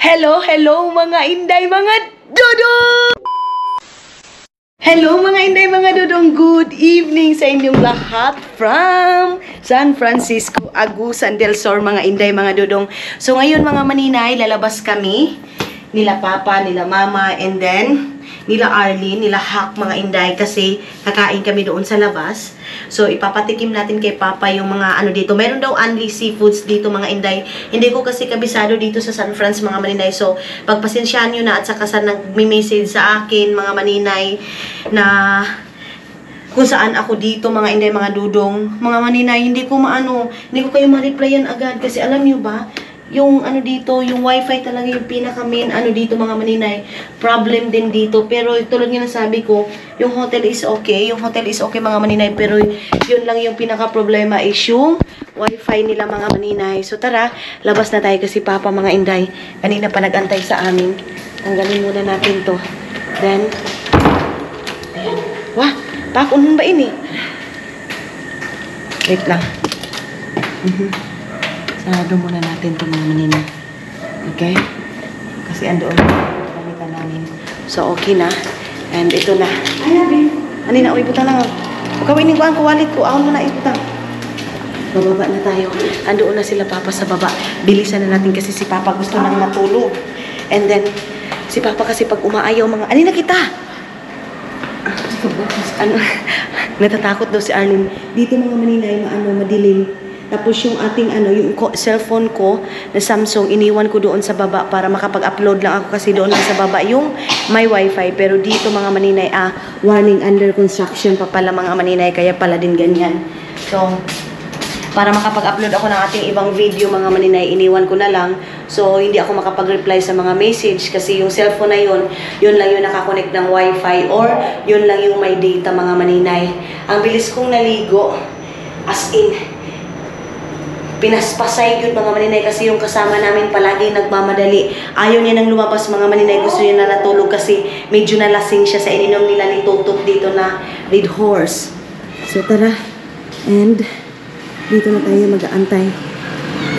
Hello, hello mga inday, mga dudong! Hello mga inday, mga dudong. Good evening sa inyong lahat from San Francisco, Agusan del Sur, mga inday, mga dudong. So ngayon mga maninay, lalabas kami. Nila Papa, nila Mama, and then nila Arlene, nila Hak, mga inday, kasi kakain kami doon sa labas. So, ipapatikim natin kay Papa yung mga ano dito. Meron daw only seafoods dito, mga inday. Hindi ko kasi kabisado dito sa San Francisco, mga maninay. So, pagpasensyahan nyo na at saka sa nag-message sa akin, mga maninay, na kung saan ako dito, mga inday, mga dudong, mga maninay, hindi ko kayo ma-replyan agad. Kasi alam nyo ba, yung ano dito, yung wifi talaga yung pinaka-main ano dito, mga maninay. Problem din dito. Pero tulad nga nasabi ko, yung hotel is okay. Yung hotel is okay, mga maninay. Pero yun lang yung pinaka-problema is yung wifi nila, mga maninay. So tara, labas na tayo kasi Papa, mga inday, kanina pa nag-antay sa amin. Tanggalin muna natin to. Then, ayan. Wah, pakunin ba ini? Wait lang. Sarado muna natin ito, mga maninay. Okay? Kasi andoon gamitan namin. So, okay na. And ito na. Ay, Abi. Ano na, ibutan lang. Pagkawinin ko ang kuwalit ko. Ako na ibutan. Bababa na tayo. Andoon na sila Papa sa baba. Bilisan na natin kasi si Papa gusto nang matulog. And then, si Papa kasi pag umaayaw mga... Ano na kita? Ano? Natatakot daw si Arlene. Dito, mga maninay, madilim. Tapos yung ating yung cellphone ko na Samsung, iniwan ko doon sa baba para makapag-upload lang ako kasi doon lang sa baba yung may wifi. Pero dito, mga maninay, warning, under construction pa pala, mga maninay, kaya pala din ganyan. So, para makapag-upload ako ng ating ibang video, mga maninay, iniwan ko na lang. So, hindi ako makapag-reply sa mga message kasi yung cellphone na yun lang yung nakakonect ng wifi or yun lang yung may data, mga maninay. Ang bilis kong naligo, as in, pinaspasay yun, mga maninay, kasi yung kasama namin palagi nagmamadali. Ayaw niya nang lumabas, mga maninay. Gusto niya na natulog kasi medyo nalasing siya sa ininom nila ni Tutok dito na Red Horse. So tara, and dito na tayo mag-aantay.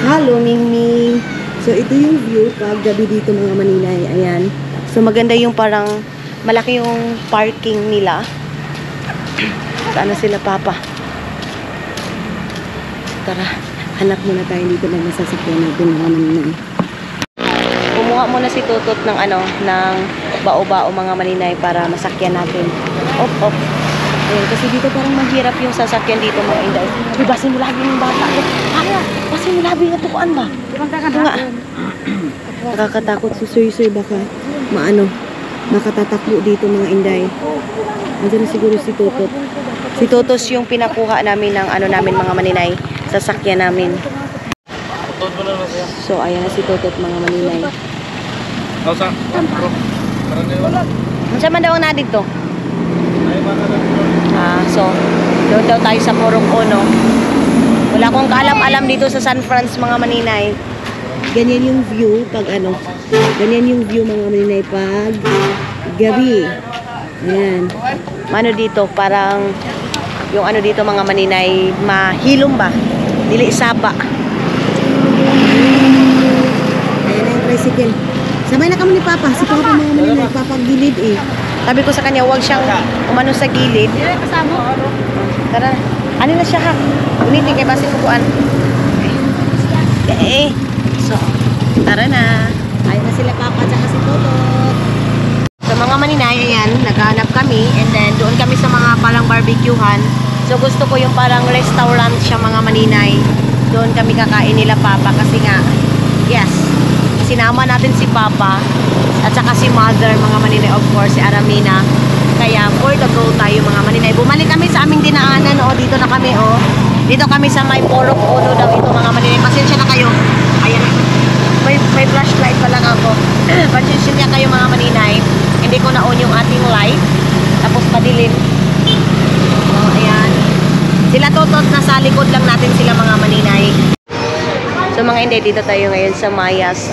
Hello, Mingming. So ito yung view pag gabi dito, mga maninay. Ayan. So maganda yung parang malaki yung parking nila. Saan na sila Papa? Tara. Hanap muna tayo dito na masasakyan natin, mga maninay. Kumuha muna si Tutot ng ng bao-bao, mga maninay, para masakyan natin. Op. Ayan, kasi dito parang mahirap yung sasakyan dito, mga inday. Uy, basin mo lagi yung bata. Basin mo lagi yung tukuan ba? Ito nga. Nakakatakot si Soy baka makatatakbo dito, mga inday. Andiyan na siguro si Tutot. Si Totos yung pinakuha namin ng namin, mga maninay, sasakyan namin. So, ayan na si Totot, mga maninay. Saan man daw ang nadig to? So, doon daw tayo sa Purong Ono. Wala akong kaalam-alam dito sa San Francisco, mga maninay. Ganyan yung view pag ganyan yung view, mga maninay, pag gabi. Ayan. Dito, parang yung dito, mga maninay, mahilom ba? Dili saba. Ayan na yung tricycle. Sabay na kami ni Papa. Si Papa, mga maninay, papagilid eh. Sabi ko sa kanya, huwag siyang umano sa gilid. Tara. Ano na siya, ha? Unitin kay Basi Kukuan. So, tara na. Ayan na sila Papa at saka si Totot. So, mga maninay, ayan, naghahanap kami. And then, doon kami sa mga parang barbecuehan. So, gusto ko yung parang restaurant siya, mga maninay. Doon kami kakain nila Papa kasi nga, yes, sinama natin si Papa at saka si Mother, mga maninay, of course, si Aramina. Kaya, for the go tayo, mga maninay. Bumalik kami sa aming dinaanan, dito na kami, Dito kami sa may Purong Ono daw ito, mga maninay. Pasensya na kayo. Ayan, may flashlight pa lang ako. Pasensya kayo, mga maninay. Hindi ko na-on yung ating light. Tapos madilim. So, ayan. Sila Totot, nasa likod lang natin sila, mga maninay. So, mga hindi, dito tayo ngayon sa Mayas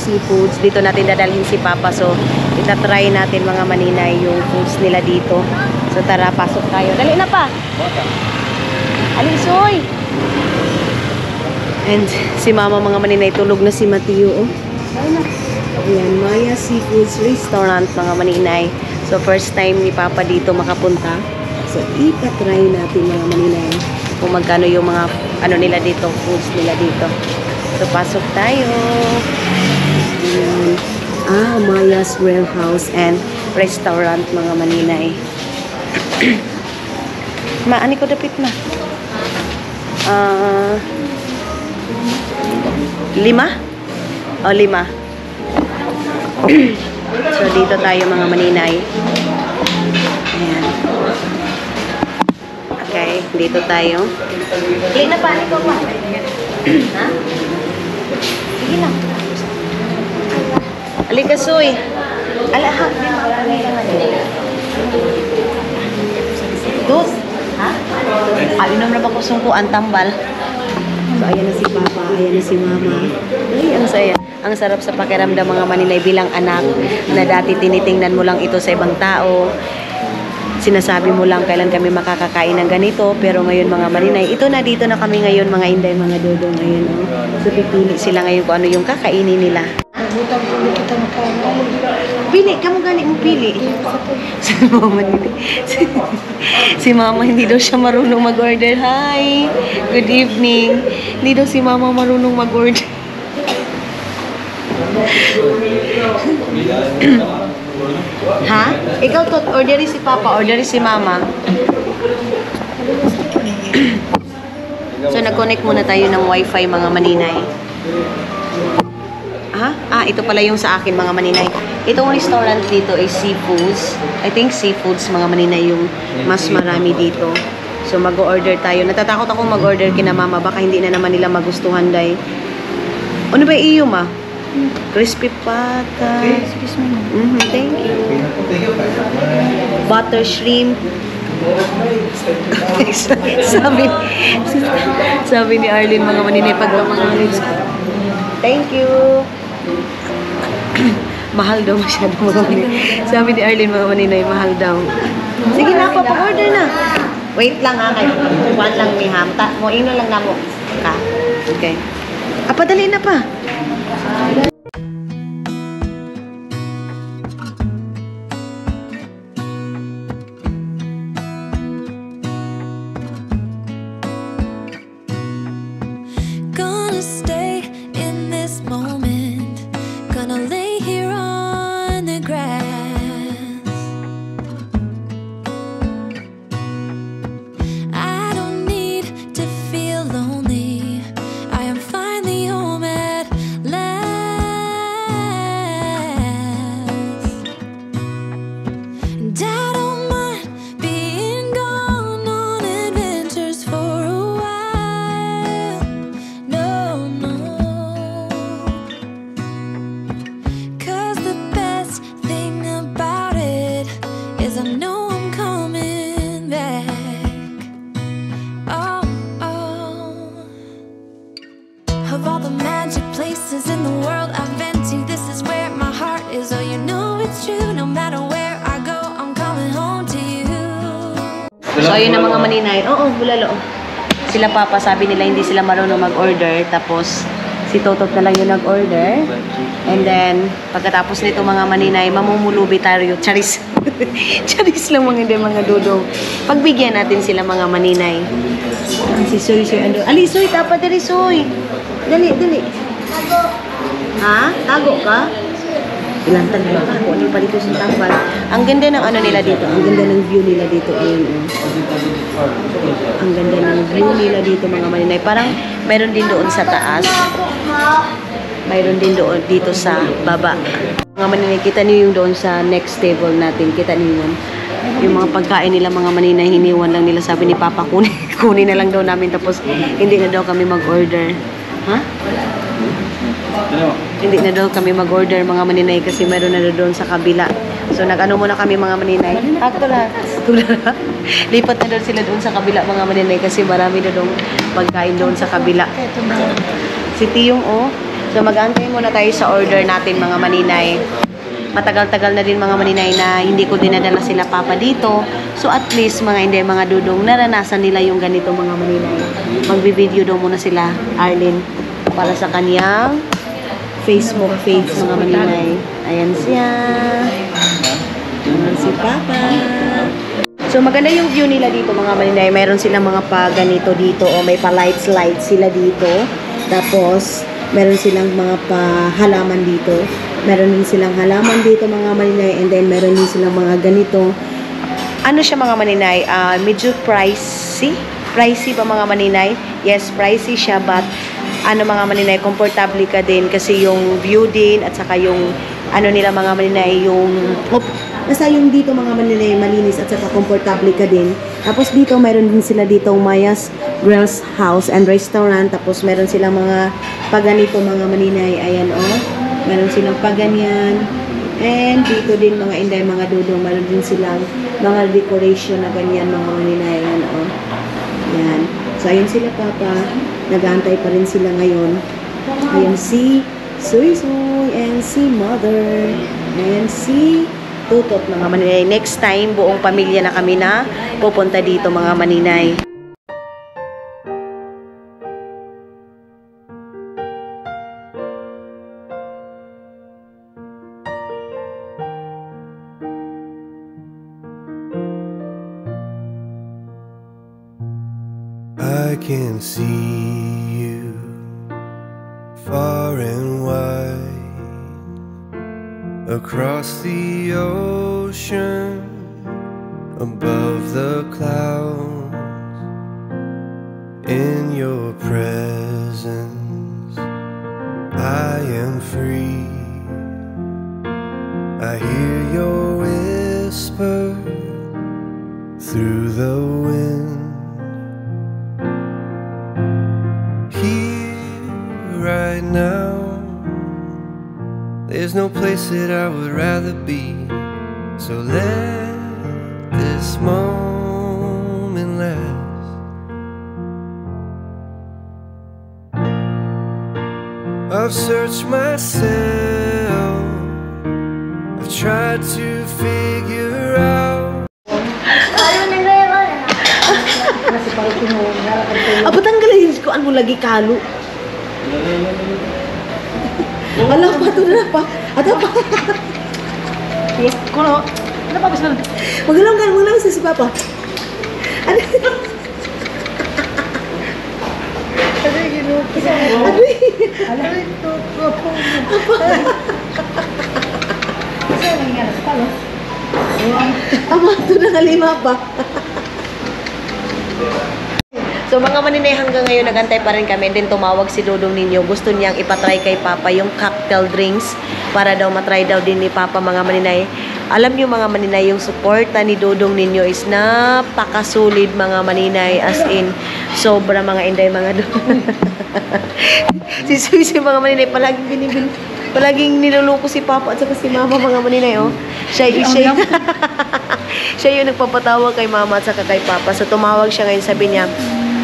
Seafoods. Dito natin dadalhin si Papa. So, itatry natin, mga maninay, yung foods nila dito. So, tara, pasok tayo. Dali na pa! Alisoy! And si Mama, mga maninay, tulog na si Mateo, Ayan, Maya Seafoods Restaurant, mga maninay. So, first time ni Papa dito makapunta. So, ipa-try natin, mga maninay, kung magkano yung mga, ano nila dito, foods nila dito. So, pasok tayo. Ayan. Maya's Warehouse and Restaurant, mga maninay. Maani ko dapit na. 5? O, 5. So, dito tayo, mga maninay. Ayan. Okay, dito tayo. Hindi na pa, ito pa. Ha? Sige lang. Alika, Soy. Alaha. Dos. Ha? Inom na ba ko sungkuan tambal? So, ayan na si Papa, ayan na si Mama. Ay, ang saya. Ang sarap sa pakiramdam, mga maninay, bilang anak na dati tinitingnan mo lang ito sa ibang tao. Sinasabi mo lang kailan kami makakakain ng ganito. Pero ngayon, mga maninay, ito na, dito na kami ngayon, mga inday, mga dodong. Ngayon, oh. So, pipili sila ngayon kung ano yung kakainin nila. Pili, kamu gani mo pili. Si Mama si Mama hindi daw siya marunong mag-order. Hi, good evening. Hindi daw si Mama marunong mag-order. Ha? Ikaw to, orderin si Papa, orderin si Mama. So, nag-connect muna tayo ng wifi, mga maninay. Ito pala yung sa akin, mga maninay. Itong restaurant dito ay seafoods. I think seafoods, mga maninay, yung mas marami dito. So, mag-order tayo. Natatakot ako mag-order kina Mama. Baka hindi na naman nila magustuhan, day. Ano ba iyo, Ma? Crispy pata. Excuse me. Thank you. Butter shrimp. sabi ni Arlene, mga maninay, pag thank you. Mahal daw masyado, mga maninay. Sabi ni Arlene, mga maninay, mahal daw. Sige na po, pag-order na. Wait lang, ha. Kuwan lang ni Ham. Mo ino lang na mo. Ka. Okay. Padali na pa. Of all the magic places in the world I've been to, this is where my heart is. Oh, you know it's true. No matter where I go, I'm coming home to you. So, ayun na, mga maninay. Oo, bulalo. Sila Papa, sabi nila hindi sila marunong mag-order. Tapos, si Totot na lang yung nag-order. And then, pagkatapos nito, mga maninay, mamumulubi tayo. Charis. Charis lang, mga hindi, mga dudong. Pagbigyan natin sila, mga maninay. Si Soy, ando. Ali, Soy, dapat dali, Soy. Dali. Tago. Ha? Tago ka? Ilang tago ka? Kung ano pa dito sa tambal. Ang ganda ng ano nila dito. Ang ganda ng view nila dito. Ayun, Ang ganda ng view nila dito, mga maninay. Parang mayroon din doon sa taas. Mayroon din doon dito sa baba. Mga maninay, kita niyo yung doon sa next table natin. Kita niyo yun. Yung mga pagkain nila, mga maninay, hiniwan lang nila. Sabi ni Papa, kunin na lang daw namin. Tapos, hindi na daw kami mag-order. Ha? Hindi na daw kami mag-order, mga maninay, kasi meron na doon sa kabila. So, nag-ano muna kami, mga maninay. Lipat na doon sila doon sa kabila, mga maninay, kasi marami na doon pagkain doon sa kabila. Si Tiyong, So, mag-antay muna tayo sa order natin, mga maninay. Matagal-tagal na din, mga maninay, na hindi ko dinadala sila Papa dito. So, at least, mga hindi, mga dudong, naranasan nila yung ganito, mga maninay. Magbi-video daw muna sila, Arlene, para sa kaniyang Facebook page mga maninay. Ayan siya. Ayan si Papa. So maganda yung view nila dito mga maninay. Mayroon silang mga pa ganito dito o may pa lights sila dito. Tapos meron silang mga pa halaman dito. Meron din silang halaman dito mga maninay, and then meron din silang mga ganito. Ano siya mga maninay? Medyo pricey. Pricey pa mga maninay? Yes, pricey siya, but ano mga maninay, komportable ka din kasi yung view din at saka yung ano nila mga maninay, yung basta yung dito mga maninay malinis at saka komportable ka din. Tapos dito meron din sila dito Maya's Girls House and Restaurant. Tapos meron silang mga paganito mga maninay. Ayan oh. Meron silang paganyan. And dito din mga inday, mga dudong, meron din silang mga decoration na ganyan mga maninay. Ayan oh. Yan. So ayun sila Papa. Nag-aantay pa rin sila ngayon. Ayan si Suy and si Mother. Ayan si Tutot mga maninay. Next time, buong pamilya na kami na pupunta dito mga maninay. I can see you far and wide across the ocean, above the clouds. In your presence I am free. I hear your whisper through the wind. Right now, there's no place that I would rather be. So let this moment last. I've searched myself, I've tried to figure out. Aba tanggalin ko ano lagi kalo. Alam pa ito na pa. Ato pa. Kuno. Ano pa bisa? Magalang sa si Papa. Ano? Adoy gino. Adoy. Adoy to. Kasi nangyari sa palo. Ama ito na kalima pa. So mga maninay, hanggang ngayon nagantay pa rin kami. Then tumawag si Dodong ninyo. Gusto niyang ipatry kay Papa yung cocktail drinks para daw matry daw din ni Papa mga maninay. Alam niyo mga maninay, yung suporta ni Dodong ninyo is napakasulid mga maninay. As in, sobra mga inday mga Dodong. Si Suy mga maninay, palaging niluluko si Papa at saka si Mama mga maninay. Oh. Siya yung nagpapatawa kay Mama at saka kay Papa. So tumawag siya ngayon, sabi niya,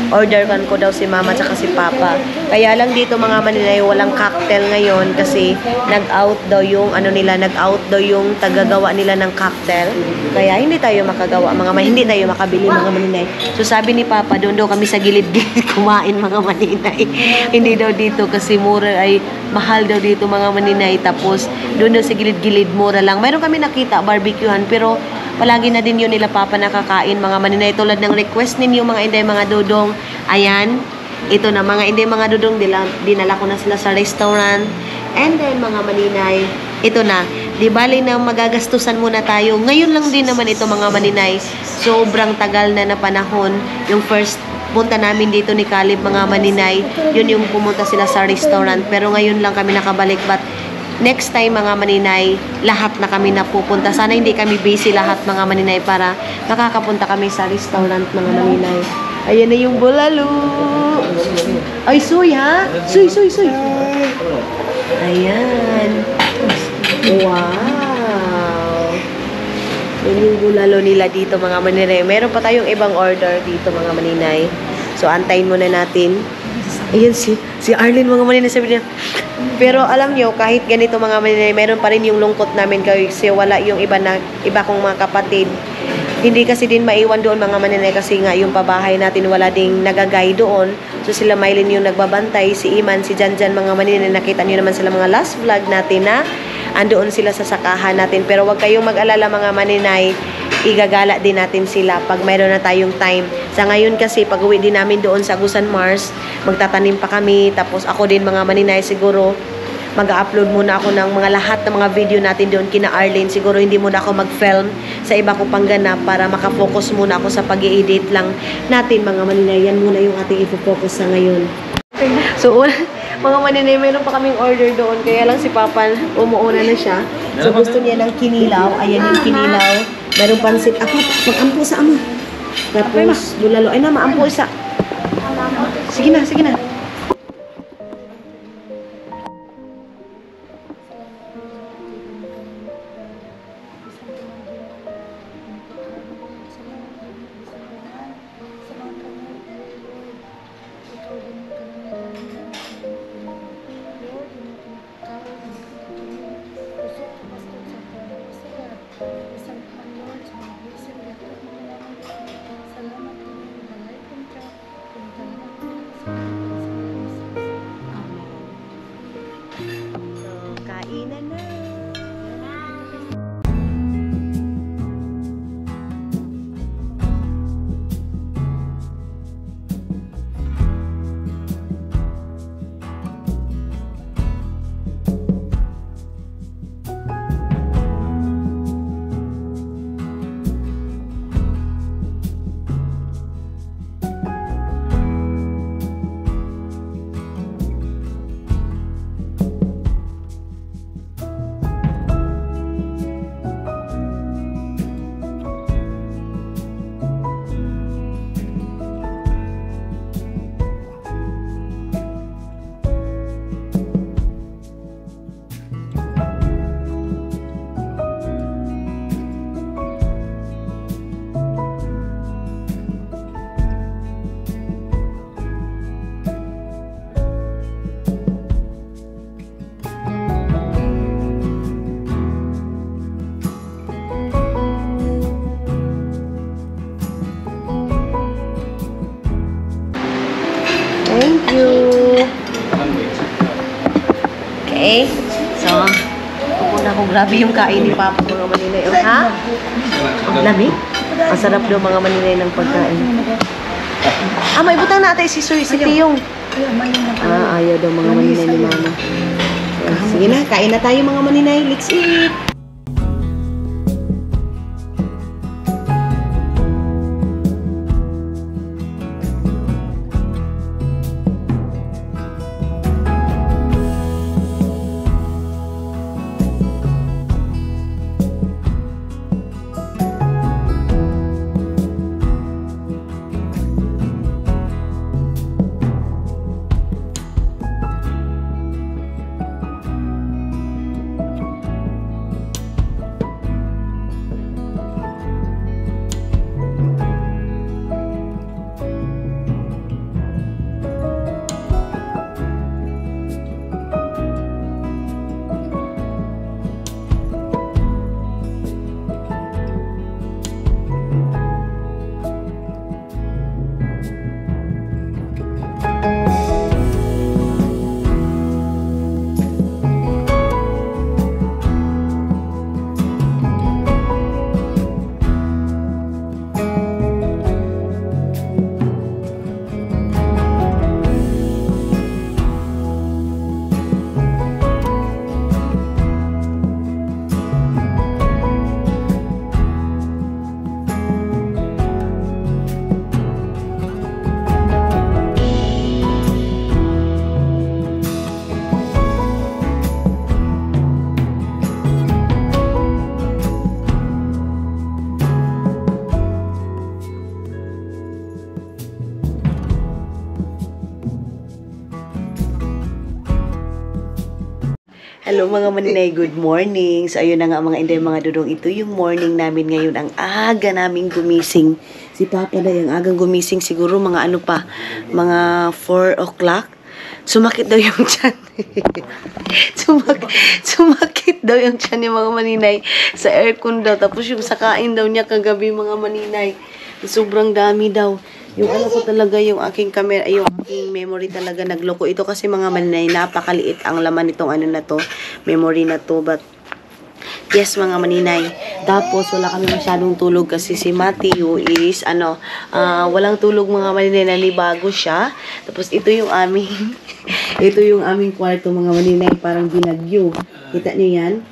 orderan ko daw si Mama at si Papa. Kaya lang dito mga maninay, walang cocktail ngayon kasi nag-out daw yung nag-out daw yung tagagawa nila ng cocktail. Kaya hindi tayo makagawa hindi tayo makabili mga maninay. So sabi ni Papa, doon daw kami sa gilid-gilid kumain mga maninay. Hindi daw dito kasi mura, ay mahal daw dito mga maninay. Tapos doon daw sa gilid-gilid mura lang. Mayroon kami nakita barbecuehan, pero palagi na din yun nila Papa nakakain mga maninay. Tulad ng request ninyo mga inday mga dodong. Ayan, ito na mga inday mga dodong, dinala ko na sila sa restaurant. And then mga maninay, ito na, di bali na magagastusan muna tayo. Ngayon lang din naman ito mga maninay. Sobrang tagal na panahon. Yung first punta namin dito ni Caleb mga maninay, yun yung pumunta sila sa restaurant. Pero ngayon lang kami nakabalik, but next time mga maninay, lahat na kami napupunta. Sana hindi kami busy lahat mga maninay para makakapunta kami sa restaurant mga maninay. Ayan na yung bulalo. Ay, Suy ha? Suy. Ayan. Wow. Yan yung bulalo nila dito mga maninay. Meron pa tayong ibang order dito mga maninay. So, antayin muna natin. Ayan si Arlene mga maninay, sabi niya. Pero alam nyo, kahit ganito mga maninay, meron pa rin yung lungkot namin kasi wala yung iba kong mga kapatid. Hindi kasi din maiwan doon mga maninay kasi nga yung pabahay natin wala ding nagagay doon. So sila Mylene yung nagbabantay, si Iman, si Janjan mga maninay. Nakita niyo naman sila mga last vlog natin na andoon sila sa sakahan natin. Pero wag kayong mag-alala mga maninay, igagala din natin sila pag mayroon na tayong time. Sa ngayon kasi pag uwi din namin doon sa Agusan Mars, magtatanim pa kami. Tapos ako din mga maninay siguro mag-upload muna ako ng mga lahat ng mga video natin doon kina Arlene. Siguro hindi muna ako mag-film sa iba ko pang ganap para makafocus muna ako sa pag-i-edit lang natin mga maninay. Yan muna yung ating i-focus sa ngayon. So, mga maninay, mayroon pa kaming order doon. Kaya lang si Papa umuuna na siya. So, gusto niya ng kinilaw. Ayan yung kinilaw. Meron pansit. Ako, mag-ampo sa ama. Tapos, bulalo. Ay na, maampo isa. Sige na, sige na. Kainan na. Thank you. Okay. So, pupunta ko. Grabe yung kain ni Papa mga maninay. Oh, ha? Ang lamig. Ang sarap daw mga maninay ng pagkain. Ah, may butang natin si Tiyong. Ah, ayaw daw mga maninay ni Mama. Sige na, kain na tayo mga maninay. Let's eat! Hello mga maninay, good morning. So ayun na nga mga inday, mga dudong, ito yung morning namin ngayon. Ang aga naming gumising. Si Papa na yung agang gumising siguro mga ano pa, mga 4 o'clock. sumakit daw yung tiyan. Sumakit daw yung tiyan ni mga maninay sa aircon daw. Tapos yung sakain daw niya kagabi mga maninay. Sobrang dami daw. Yung ano ko talaga, yung aking camera, yung aking memory talaga nagloko. Ito kasi mga maninay, napakaliit ang laman nitong ano na to, memory na to. But yes, mga maninay. Tapos, wala kami masyadong tulog kasi si Matthew is, walang tulog mga maninay, nanibago siya. Tapos, ito yung aming, ito yung aming kwarto mga maninay, parang binagyo. Kita niyo yan?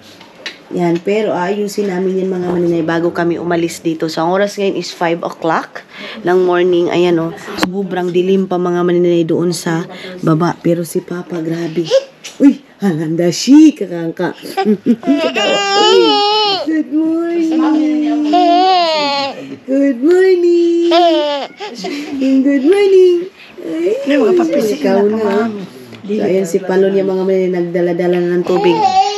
Yan, pero ayusin namin yan mga maninay bago kami umalis dito. So, ang oras ngayon is 5 o'clock ng morning. Ayan o, sobrang dilim pa mga maninay doon sa baba. Pero si Papa, grabe. Uy! Halanda si kakangka. Good morning. Good morning. Good morning. Ay, mga papis ikaw na. So, ayan si Palon yung mga may nagdala-dala na ng tubig.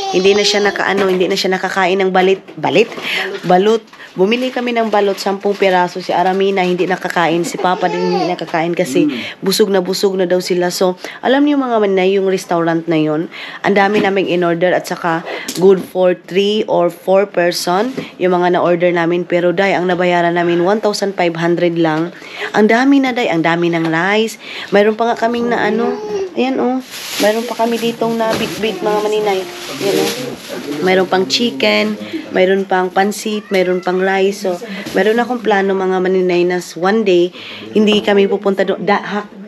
Hindi na siya hindi na siya nakakain ng balot. Bumili kami ng balot, 10 piraso. Si Aramina hindi nakakain. Si Papa din hindi nakakain kasi busog na daw sila. So, alam niyo mga manay, yung restaurant na yun, ang dami naming in-order at saka good for 3 or 4 person yung mga na-order namin. Pero day, ang nabayaran namin 1,500 lang. Ang dami na day, ang dami ng rice. Mayroon pa nga kaming na ayan mayroon pa kami ditong na bit-bit mga maninay. Ayan mayroon pang chicken, mayroon pang pansit, mayroon pang rice. So, mayroon akong plano mga maninay na one day, hindi kami pupunta doon.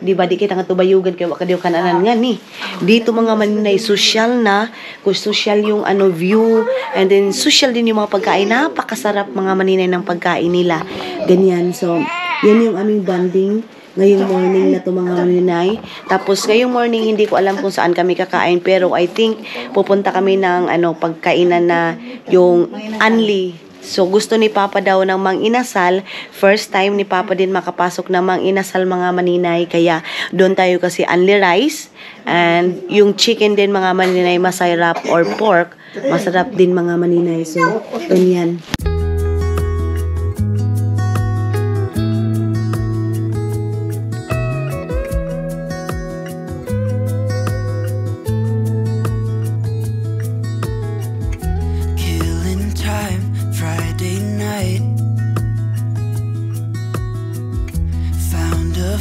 Di ba, di kita nga tubayugan kaya waka diyo kananan nga ni. Dito mga maninay, social na, kung social yung view, and then social din yung mga pagkain. Napakasarap mga maninay ng pagkain nila. Ganyan. So, yan yung aming bonding ngayong morning na to mga maninay. Tapos ngayong morning hindi ko alam kung saan kami kakain, pero I think pupunta kami ng pagkainan na yung Anli. So gusto ni Papa daw ng Mang Inasal. First time ni Papa din makapasok ng Mang Inasal mga maninay, kaya doon tayo kasi Anli rice, and yung chicken din mga maninay masarap, or pork masarap din mga maninay. So ganyan.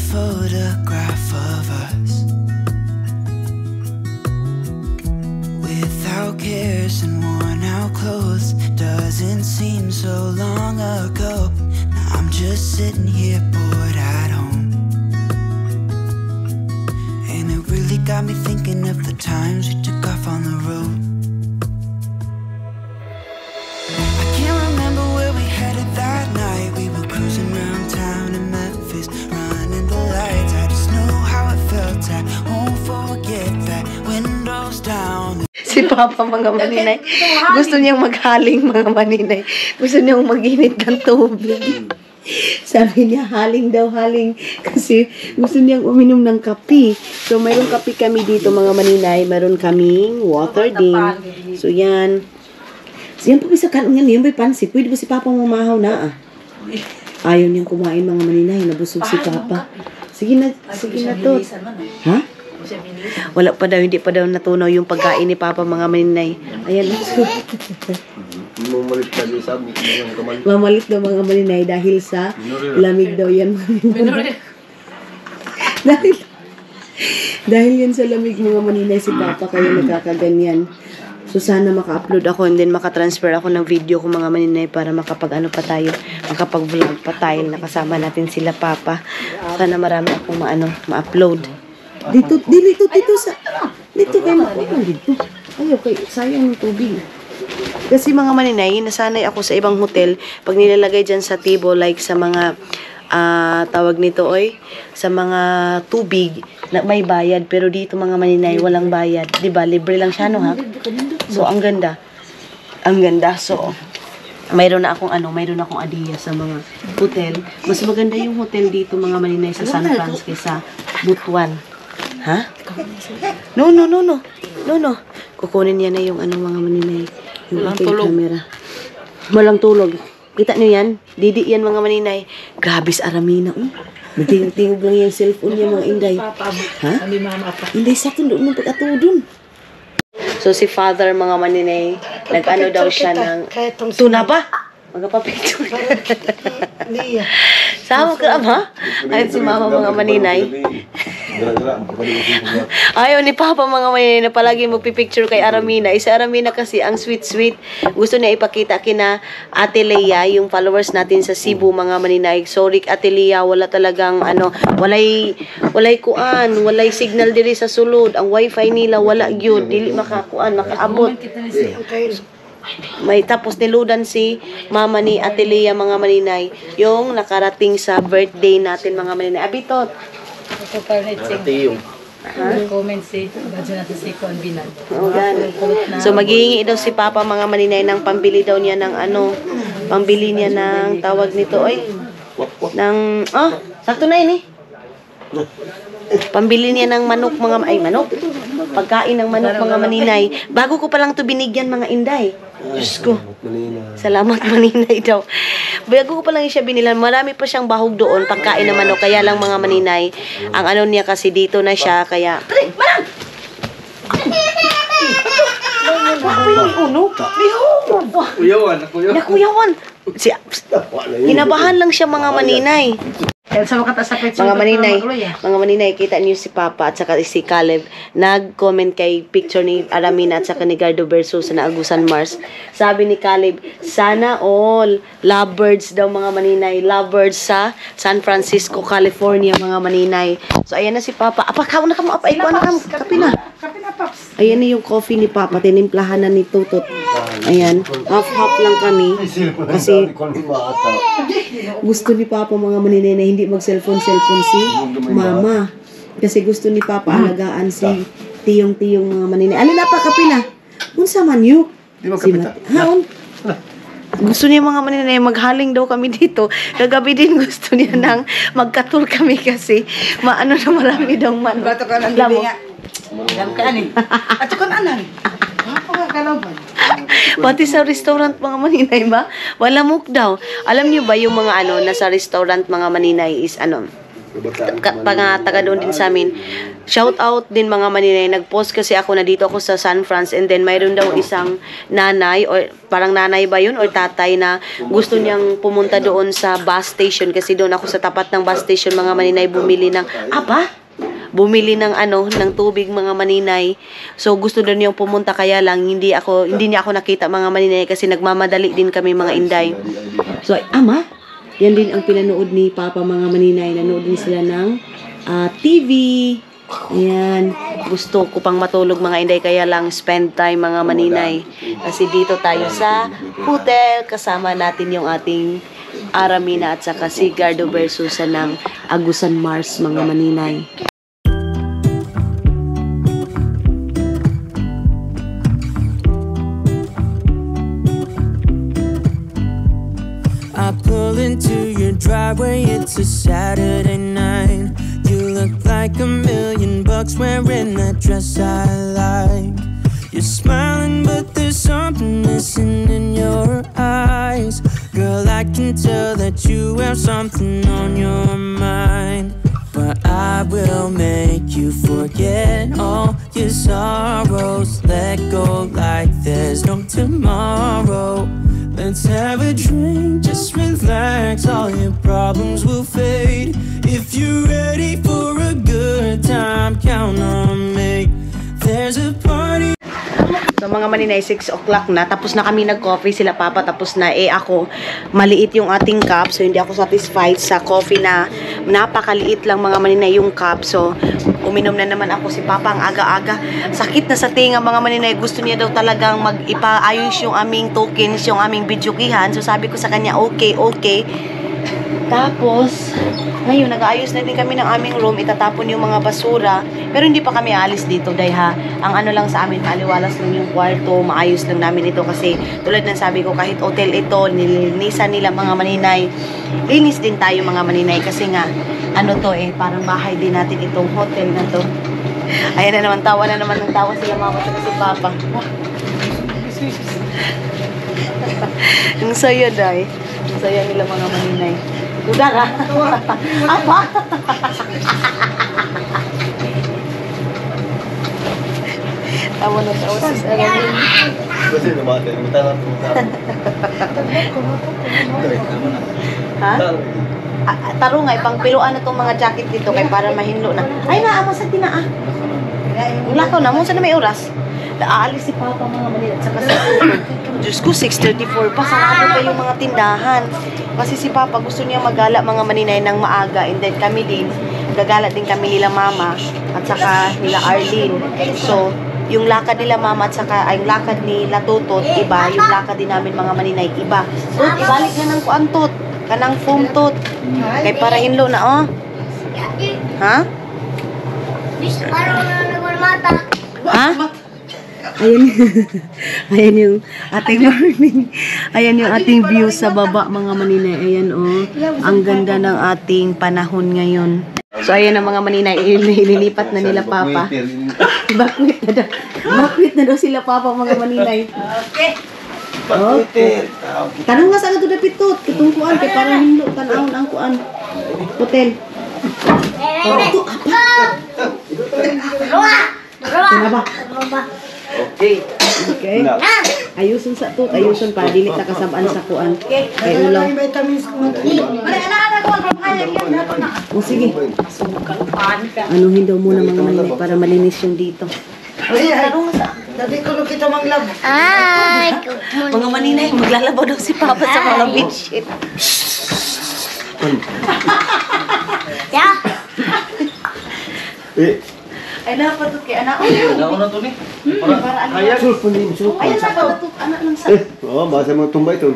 Photograph of us without cares and worn out clothes. Doesn't seem so long ago. Now I'm just sitting here bored at home, and it really got me thinking of the times we took off on the road. I can't remember where we headed that night. We were cruising around town in Memphis, running the lights. I just know how it felt. I won't forget that. Windows down. Si Papa mga maninay, gusto niyang maghaling mga maninay. Gusto niyang mag-init ng tubig. Sabi niya, haling daw, haling. Kasi gusto niyang uminom ng kape. So, mayroong kape kami dito mga maninay. Mayroon kaming water din. So, yan. So, yan po isa kanon nga niyo, may pansit. Pwede ba si Papa mamahaw na Ayaw niyang kumain mga maninay. Nabusog si Papa. Sige na to. Ha? Wala pa daw, hindi pa daw natunaw yung pagkain ni Papa mga maninay. Ayan. Mamalit daw mga maninay dahil sa lamig daw yan. dahil yan sa lamig mga maninay si Papa kaya nagkakaganyan. So, sana maka-upload ako and then maka-transfer ako ng video ko mga maninay para makapag-vlog pa tayo. Nakasama natin sila Papa. Sana marami akong ma-upload. Dito kayo makuha dito. Ayaw kayo, sayang ng tubig. Kasi mga maninay, nasanay ako sa ibang hotel, pag nilalagay dyan sa table, like sa mga, tawag nito sa mga tubig, na may bayad. Pero dito mga maninay, walang bayad. Diba? Libre lang siya, no ha? So, ang ganda. Ang ganda. So, mayroon akong idea sa mga hotel. Mas maganda yung hotel dito mga maninay sa San Francisco kaysa Butuan. Ha? No. Kukunin yan na yung mga maninay. Yung aking camera. Walang tulog. Kita nyo yan? Didi yan mga maninay. Grabe sa Aramina. Tingog lang yung cellphone niya mga Inday. Ha? Inday sa akin doon ng pag-atudon. So si father mga maninay, nag-ano daw siya ng tuna ba? Magpapicture. Sama ka ama? Ayun si mama mga maninay. Ayaw ni papa mga maninay na palagi magpipicture kay Aramina. Isa Aramina kasi ang sweet-sweet. Gusto niya ipakita kina Ate Leia, yung followers natin sa Cebu mga maninay. Sorry Ate Leia, wala talagang walay kuan, walay signal diri sa sulod. Ang wifi nila wala gyud, dili makakuan, makaabot. May tapos niludan si mama ni Ate Leia mga maninay, yung nakarating sa birthday natin mga maninay. Abitot. Ito pa rin comment si Badyo natin si Kuan Binan. So maghihingi daw si Papa mga maninay ng pambili daw niya ng pambili niya ng tawag nito sakto na yun pambili niya ng manok manok. Pagkain ng manok mga maninay. Bago ko pa lang to binigyan mga Inday. Diyos ko. Salamat maninay daw. Bago ko pa lang siya binilan. Marami pa siyang bahog doon. Pagkain ng manok. Kaya lang mga maninay. Ang niya kasi dito na siya. Kaya. Nakuyawan. Kinabahan lang siya mga maninay. Mga maninay, kita niyo si Papa at saka si Caleb nag-comment kay picture ni Aramina at saka ni Gardo Versus na Agusan Mars. Sabi ni Caleb, sana all lovebirds daw mga maninay, lovebirds sa San Francisco, California mga maninay. So ayan na si Papa. Kape na. Ayan na yung coffee ni Papa, tinimplahan na ni Tutot. Ayan, half lang kami kasi gusto ni Papa mga maninay na hindi mag-cellphone si Mama. Kasi gusto ni Papa alagaan si tiyong mga maninay. Alin na pa kapila? Unsa man yu? Gusto niya mga maninay maghaling daw kami dito. Kagabi din gusto niya nang magkatul kami kasi maano na marami daw man. Bato ka ng gabi nga. Dam ka ani. At kun anan. Pati sa restaurant mga maninay ba? Wala muk daw. Alam niyo ba yung mga nasa restaurant mga maninay is taga doon din sa amin. Shout out din mga maninay. Nag-post kasi ako na dito ako sa San Francisco and then mayroon daw isang nanay or parang nanay ba yun or tatay na gusto niyang pumunta doon sa bus station kasi doon ako sa tapat ng bus station mga maninay bumili ng ng tubig mga maninay. So gusto daw niyang pumunta kaya lang hindi niya ako nakita mga maninay kasi nagmamadali din kami mga Inday. So yan din ang pinanood ni Papa mga maninay. Nanood din sila ng TV. Ayan. Gusto ko pang matulog mga Inday kaya lang spend time mga maninay. Kasi dito tayo sa hotel kasama natin yung ating Aramina at saka si Gardo Versus ng Agusan Mars mga maninay. I pull into your driveway, it's a Saturday night. You look like $1,000,000 wearing that dress I like. You're smiling but there's something missing in your eyes. Girl, I can tell that you have something on your mind. But I will make you forget all your sorrows. Let go like there's no tomorrow. Let's have a drink, just relax, all your problems will fade. If you're ready for a good time, count on me. There's a party. So mga maninay, 6 o'clock na. Tapos na kami nag-coffee. Sila Papa tapos na. Ako, maliit yung ating cup. So hindi ako satisfied sa coffee na napakaliit lang mga maninay yung cup. So uminom na naman ako. Si Papa ang aga-aga. Sakit na sa tinga mga maninay. Gusto niya daw talagang mag-ipaayos yung aming tokens, yung aming bidyukihan. So sabi ko sa kanya, okay. Tapos, ngayon, nag-aayos na din kami ng aming room. Itatapon yung mga basura. Pero hindi pa kami alis dito, dahil ang lang sa amin, aliwalas lang yung kwarto. Maayos lang namin ito kasi tulad ng sabi ko, kahit hotel ito, nilinisan nila mga maninay. Linis din tayo mga maninay kasi nga, parang bahay din natin itong hotel na to. Ayan na naman, tawa sila mama at si Papa. Ang saya, day. Ang saya nila mga maninay. Udara. Apa? Tawa na tawa si Sarah. Kasi namatay. Matalang. Ha? Taro nga, ipang piluan na itong mga jacket dito kay para mahinlo na. Ay, naamo sa tinaa. Lakaw na, sa na may oras. Aalis si Papa mga Manila at saka sa Diyos ko, 6:34 pa. Sarado pa yung mga tindahan. Kasi si Papa gusto niya magala mga Maninay ng maaga. And then kami din, gagala din kami nila Mama at saka nila Arlene. So, yung lakad nila Mama at saka ay yung lakad nila Totot, iba. Yung lakad din namin mga Maninay, iba. Tot, ibalik na ng kuan Tot. Kanang foam Tot. Kay para hinlo na, oh. Ha? Ha? Ayan, ayan yung ating morning. Ayan yung ating view sa baba mga Maninay. Ayan oh, ang ganda ng ating panahon ngayon. So ayan ang mga Maninay, ililipat na nila Papa. Bakwit na daw sila Papa mga Maninay. Okay. Oh. Tanong nga sa ito na pitot. Itong kuan kay para hinlo tanawon ang kuan. Hotel. Ito apa? Kenapa? Okay. Ayusun sa tut, ayusun para dili ta kasabaan sa kuan. Kay ulaw. O sige. Anuhin daw muna mga Maninay para malinis yung dito. Dati ko kita manglab. Mga Maninay, maglalabaw daw si Papa sa mga bedsheet. Ay na patut kay anak. Nauna to ni. Para ano? Ay sa patut anak lang sa. Oh, basa mo tumbay to.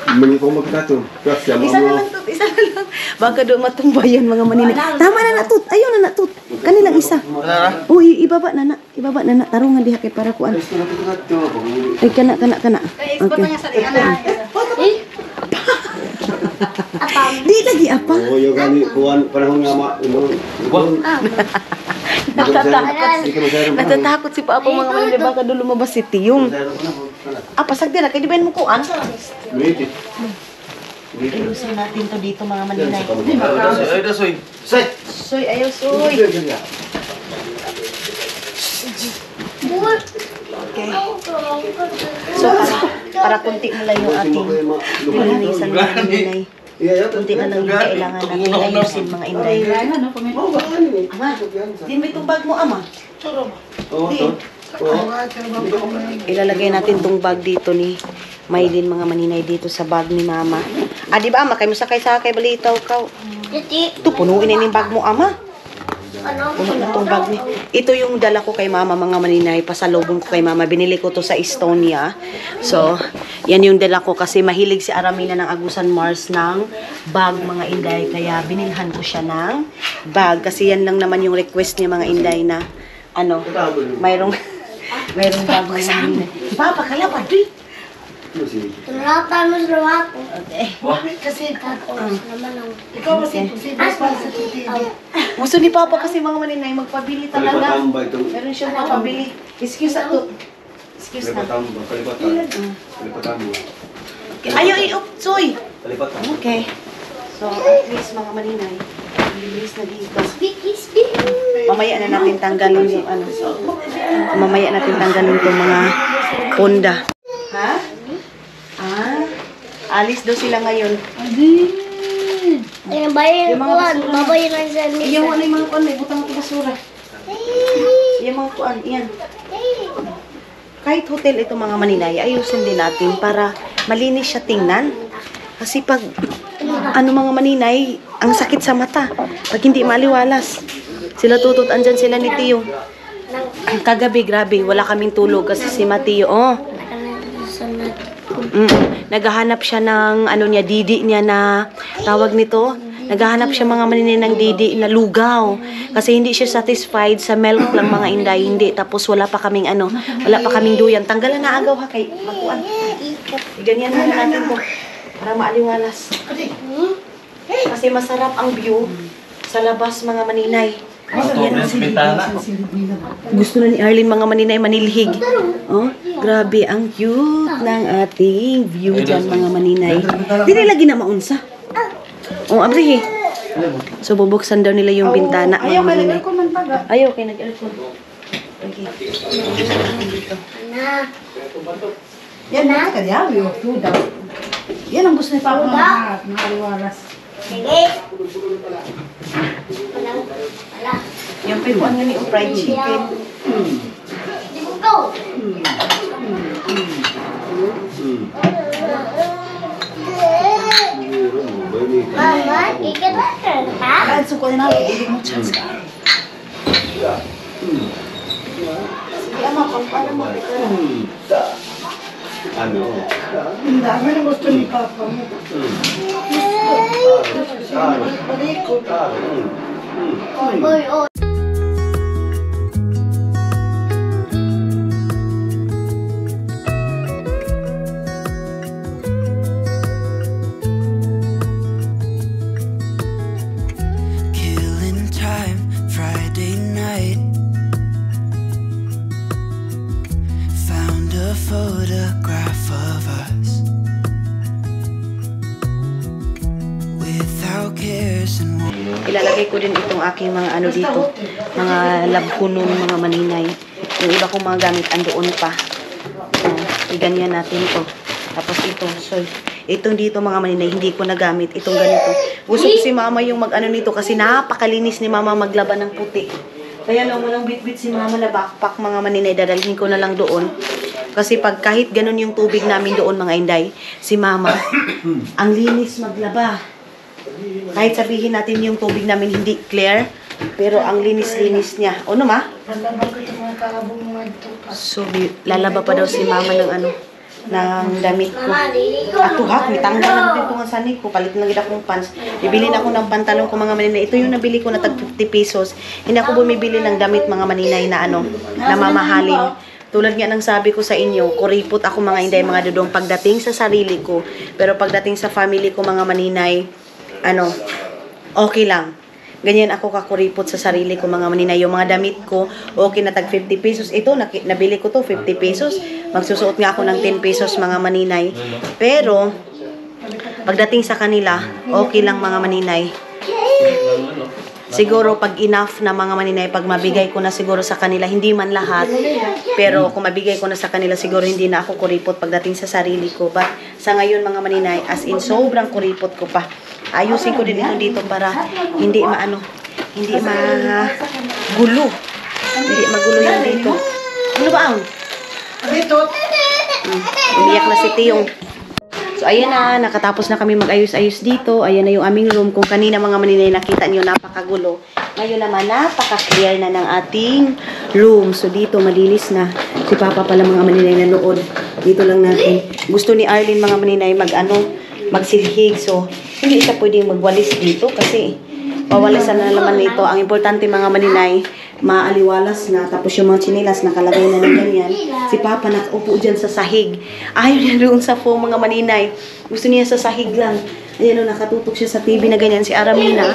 Mali ko magkatato. Kasi Isa na lang tut, isa na lang. Baka doon matumbayan mga Maninay. Tama na tut. Ayun na tut. Kanilang isa. Oh, ibaba na na. Ibaba na na. Tarungan diha kay para kuan. Ay kana. Okay. Di lagi apa? Oh, yung kani kuan panahon nga ma. Natatakot si Papa mga Maninay baka doon lumabas si Tiyong. Pasag din na kay di ba mo kuan? Ayusin natin to dito mga Maninay. Ay, dasoy. Say. Soy, ayaw soy. Okay. So para kunti mo lang yung ating linisan mga Maninay. Kunti na lang yung kailangan natin ayusin mga Inday. Ama, din mo itong bag mo, Ama? Ilalagay natin itong bag dito ni Maylin mga Maninay dito sa bag ni Mama. Di ba Ama? Kayo sakay balitaw ka. Ito, punuin na yung bag mo, Ama. Puno na itong bag ni. Ito yung dala ko kay Mama mga Maninay. Pasalubong ko kay Mama. Binili ko to sa Estonia. So, yan yung dala ko kasi mahilig si Aramina ng Agusan Mars ng bag mga Inday. Kaya binilhan ko siya ng bag. Kasi yan lang naman yung request niya mga Inday na mayroong bag mga Inday. Papa, kalapad din. Rata mo sa ako. Okay. Kasi ikaw kasi posible pa sa titi. Gusto ni Papa kasi mga Maninay magpabili talaga. Meron siyang mapabili. Excuse ato. Excuse na. Ayaw i-upsoy. Okay. So, at least mga Maninay, bilis na dito. Mamaya na natin tanggalin yung ano. Mamaya natin tanggalin itong mga ponda. Ha? Alis daw sila ngayon. Yung bayan ko, babayaran sa nisa. Iyan mo na yung mga kuan, may butang ito basura. Iyan mga kuan, iyan. Kahit hotel ito mga Maninay, ayusin din natin para malinis siya tingnan. Kasi pag, mga Maninay, ang sakit sa mata. Pag hindi maliwalas. Sila Tutot, andyan sila ni Tiyo. Kagabi, grabe, wala kaming tulog kasi si Mateo, naghahanap siya ng didi niya na tawag nito. Naghahanap siya mga Maninay ng didi na lugaw. Kasi hindi siya satisfied sa milk lang mga Inday. Hindi. Tapos wala pa kaming duyan. Tanggalan na agaw ha kay magkuan. Ganyan na natin to. Para maaliwalas. Kasi masarap ang view sa labas mga Maninay. Gusto na ni Arlene mga Maninay manilhig. Oh, grabe ang cute ng ating view dyan mga Maninay. Dili lagi na maunsa. Oh, abri. So, bubuksan daw nila yung bintana. Ayaw, mga maninay. ko man taga. Ayaw, okay, nag-aircon. Okay. Yan na ka diya, yo, daw. Yan ang gusto ni Papa mga aliwalas. Yung pinuan nga ni fried chicken. Kahit suko na natin, hindi mo chance ka. Sige, ama, pagpala mo. Ano? Ang dami na gusto ni Papa mo. Palikot. Killing time, Friday night. Found a photograph of us without cares and Ilalagay ko din itong aking mga ano dito. Mga labkunong, mga maninay. Yung iba kong mga gamit andoon pa. So, iganyan natin to. Tapos ito. So, itong dito mga maninay, hindi ko nagamit. Itong ganito. Gusto ko si mama yung mag-ano nito kasi napakalinis ni mama maglaban ng puti. Kaya lang walang bit-bit si mama na backpack mga maninay. Dadalhin ko na lang doon. Kasi pag kahit ganun yung tubig namin doon mga inday, si mama, ang linis maglaba. Kahit sabihin natin yung tubig namin hindi clear, pero ang linis-linis niya. O no ma? So, lalaba pa daw si mama ng ano, ng damit ko. Ato ha, may tanggal na din ito nga sanay ko. Palit lang gila kong pants. Bibili na ako ng pantalon ko mga maninay. Ito yung nabili ko na tag 50 pesos. Hindi ako bumibili ng damit mga maninay na ano, na mamahalin. Tulad nga ng sabi ko sa inyo, kuripot ako mga inday, mga dudong pagdating sa sarili ko. Pero pagdating sa family ko mga maninay, ano, okay lang. Ganyan ako kakuripot sa sarili ko mga maninay. Yung mga damit ko, okay na tag 50 pesos. Ito, nabili ko to 50 pesos. Magsusuot nga ako ng 10 pesos mga maninay. Pero, pagdating sa kanila, okay lang mga maninay. Siguro pag enough na mga maninay, pag mabigay ko na siguro sa kanila, hindi man lahat, pero kung mabigay ko na sa kanila, siguro hindi na ako kuripot pagdating sa sarili ko. But sa ngayon mga maninay, as in sobrang kuripot ko pa. Ayusin ko din ito dito para hindi maano, hindi magulo. Hindi magulo yung dito. Ano ba ang? Dito. Umiyak na si Tiyong. So, ayan na. Nakatapos na kami mag-ayos-ayos dito. Ayan na yung aming room. Kung kanina mga maninay nakita nyo, napakagulo. Ngayon naman, napaka-clear na ng ating room. So, dito, malinis na. Si Papa pala mga maninay nanood. Dito lang natin. Gusto ni Arlene mga maninay magsilhig. So, hindi siya pwedeng magwalis dito kasi pawalisan na naman ito. Ang importante mga maninay, maaliwalas na. Tapos yung mga chinilas nakalagay na ng ganyan. Si Papa nakaupo dyan sa sahig. Ayaw niya doon sa phone mga maninay. Gusto niya sa sahig lang. Ayan o, nakatutok siya sa TV na ganyan. Si Aramina,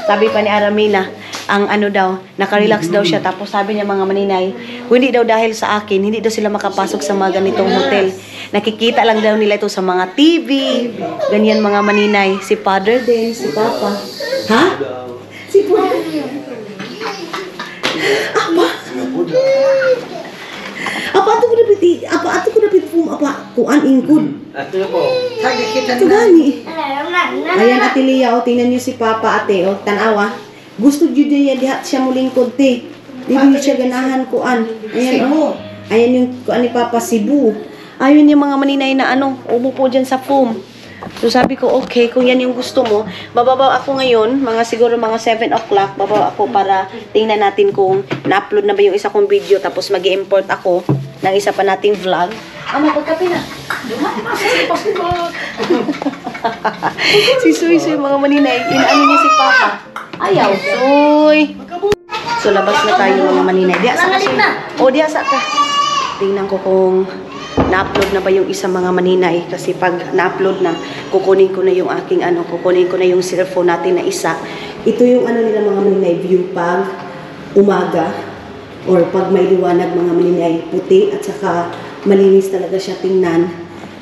sabi pa ni Aramina, ang ano daw, nakarelax daw siya. Tapos sabi niya mga maninay, hindi daw dahil sa akin, hindi daw sila makapasok sa mga ganitong hotel. Nakikita lang daw nila ito sa mga TV. Ganyan mga maninay. Si Father din, si Papa. Ha? Si Father. Apa ato ko dapat kuan ingkod. Ito na po. Ito gani. Ayan ate Lia, o tingnan niyo si Papa ate, o tanawa. Gusto jud niya diha siya mulingkod te. Di niya siya ganahan kuan. Ayan o. Ayan yung kuan ni Papa Cebu. Ayun yung mga maninay na ano, umupo dyan sa foam. So sabi ko, okay, kung yan yung gusto mo, bababa ako ngayon, siguro mga 7 o'clock, bababa ako para tingnan natin kung na-upload na ba yung isa kong video, tapos mag-i-import ako ng isa pa nating vlog. Ama, pagkape na. Si Suy, mga maninay, inaano niya si Papa. Ayaw, Suy. So labas na tayo mga maninay. Diya sa ka, Suy. O, diya sa ka. Tingnan ko kung na-upload na ba yung isang mga maninay kasi pag na-upload na, kukunin ko na yung aking kukunin ko na yung cellphone natin na isa. Ito yung nila mga maninay view pag umaga or pag may liwanag mga maninay puti at saka malinis talaga siya tingnan.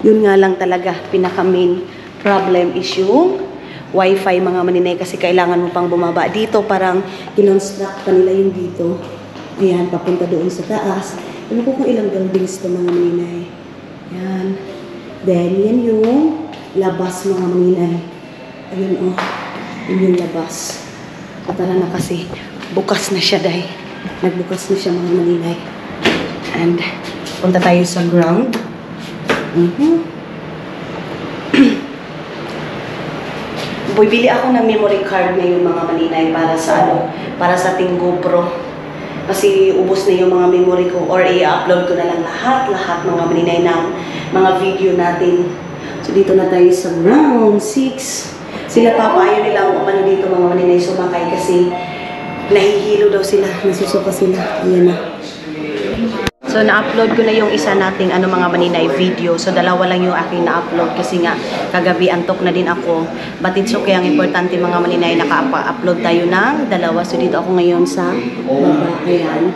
Yun nga lang talaga pinaka main problem is yung wifi mga maninay kasi kailangan mo pang bumaba. Dito parang kinonstruct pa nila yung dito. Ayan, papunta doon sa taas. Ano ko kung ilang buildings to mga maninay. Ayan. Then, yan yung labas mga maninay. Ayun oh. Yun yung labas. Patala na kasi. Bukas na siya dahil. Nagbukas na siya mga maninay. And, punta tayo sa ground. Bibili ako ng memory card ngayon mga maninay para sa para sa ating GoPro. Kasi ubos na yung mga memory ko or i-upload ko na lang lahat mga maninay ng mga video natin. So dito na tayo sa ground 6. Sila papa ayaw nilang umano dito mga maninay sumakay kasi nahihilo daw sila, nasusuka sila. Ayan na. So, na-upload ko na yung isa nating mga maninay video. So, dalawa lang yung aking na-upload kasi nga kagabi antok na din ako. But it's okay. Ang importante mga maninay, naka-upload tayo ng dalawa. So, dito ako ngayon sa baba. Ayan.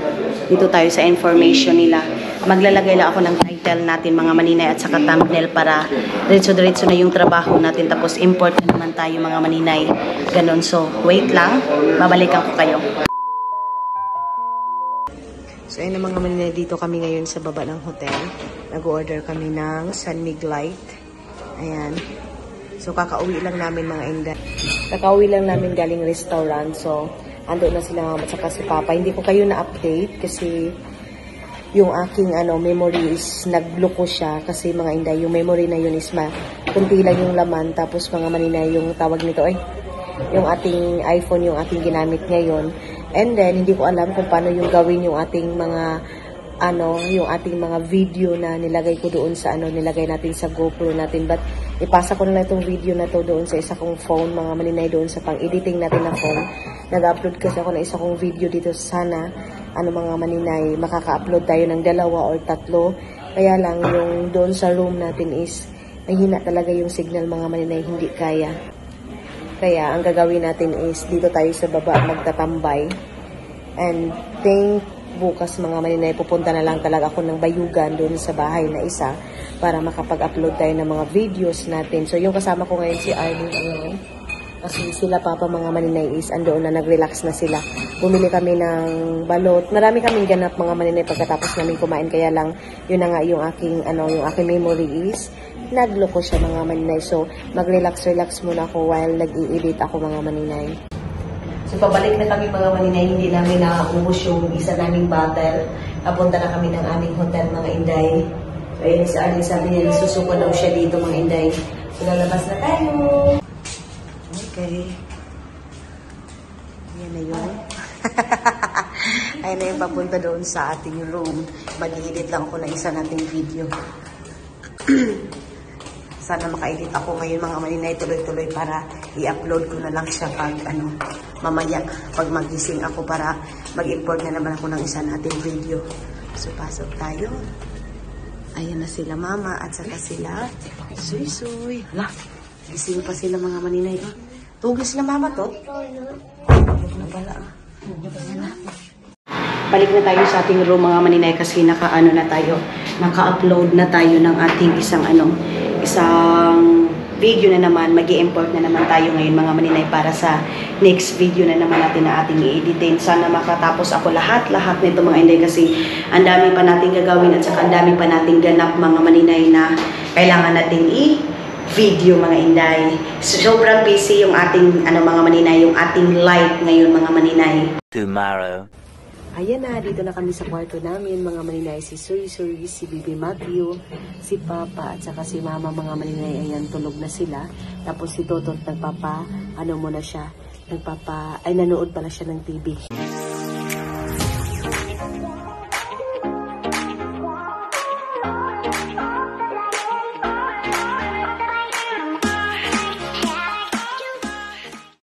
Dito tayo sa information nila. Maglalagay lang ako ng title natin mga maninay at saka thumbnail para diretso-diretso na yung trabaho natin. Tapos, import na naman tayo mga maninay. Ganon. So, wait lang. Babalikan ko kayo. So, ayun na mga maninay, dito kami ngayon sa baba ng hotel. Nag-order kami ng San Miglite. Ayan. So, kakauwi lang namin mga inday. Kakauwi lang namin galing restaurant. So, ando na sila at saka si Papa. Hindi ko kayo na-update kasi yung aking memory is nagloko siya. Kasi mga inday, yung memory na yun is kunti lang yung laman. Tapos mga maninay, yung tawag nito ay yung ating iPhone, yung ating ginamit ngayon. And then, hindi ko alam kung paano yung gawin yung ating mga, yung ating mga video na nilagay ko doon sa, nilagay natin sa GoPro natin. But, ipasa ko na itong video na to doon sa isa kong phone, mga maninay doon sa pang-editing natin na phone. Nag-upload kasi ako na isa kong video dito. Sana, mga maninay, makaka-upload tayo ng 2 or 3. Kaya lang, yung doon sa room natin is, mahina talaga yung signal mga maninay, hindi kaya. Kaya, ang gagawin natin is, dito tayo sa baba, magtatambay. And, bukas mga maninay, pupunta na lang talaga ako ng Bayugan doon sa bahay na isa para makapag-upload tayo ng mga videos natin. So, yung kasama ko ngayon si Arlene ngayon. Kasi sila papa mga maninay is, andoon na, nag-relax na sila. Bumili kami ng balot. Marami kaming ganap mga maninay pagkatapos namin kumain. Kaya lang, yun na nga yung aking, yung aking memory is, nagloko siya mga maninay. So, mag-relax muna ako while nag-i-edit ako mga maninay. So, pabalik na kami mga maninay. Hindi namin nakaubos yung isa naming bottle. Papunta na kami ng aming hotel mga inday. So, ayun si Arlene, sabi niya, susuko daw siya dito mga inday. So, lalabas na tayo. Okay. Ayan na yun. Ayan na yung papunta doon sa ating room. Mag-i-edit lang ako ng isa nating video. Sana maka-edit ako ngayon mga maninay, tuloy-tuloy para i-upload ko na lang siya pag mamaya pag magising ako para mag-import na naman ako ng isa nating video. So pasok tayo. Ayan na sila mama at saka sila suy-suy. Hala, gising pa sila mga maninay. Tugis na mama to. Na pala. Balik na tayo sa ating room mga maninay kasi naka-upload na tayo ng ating isang video na naman, mag-i-import na naman tayo ngayon mga maninay para sa next video na naman natin na ating i-editin. Sana makatapos ako lahat nito mga inday kasi ang dami pa nating gagawin at saka ang dami pa nating ganap mga maninay na kailangan nating i-video mga inday. So, sobrang busy yung ating mga maninay, yung ating light ngayon mga maninay. Tomorrow. Ayan na, dito na kami sa kwarto namin, mga maninay, si Suri, si Bibi Matthew, si Papa, at saka si Mama, mga maninay, ayan, tulog na sila. Tapos si Totot, nanood pala siya ng TV.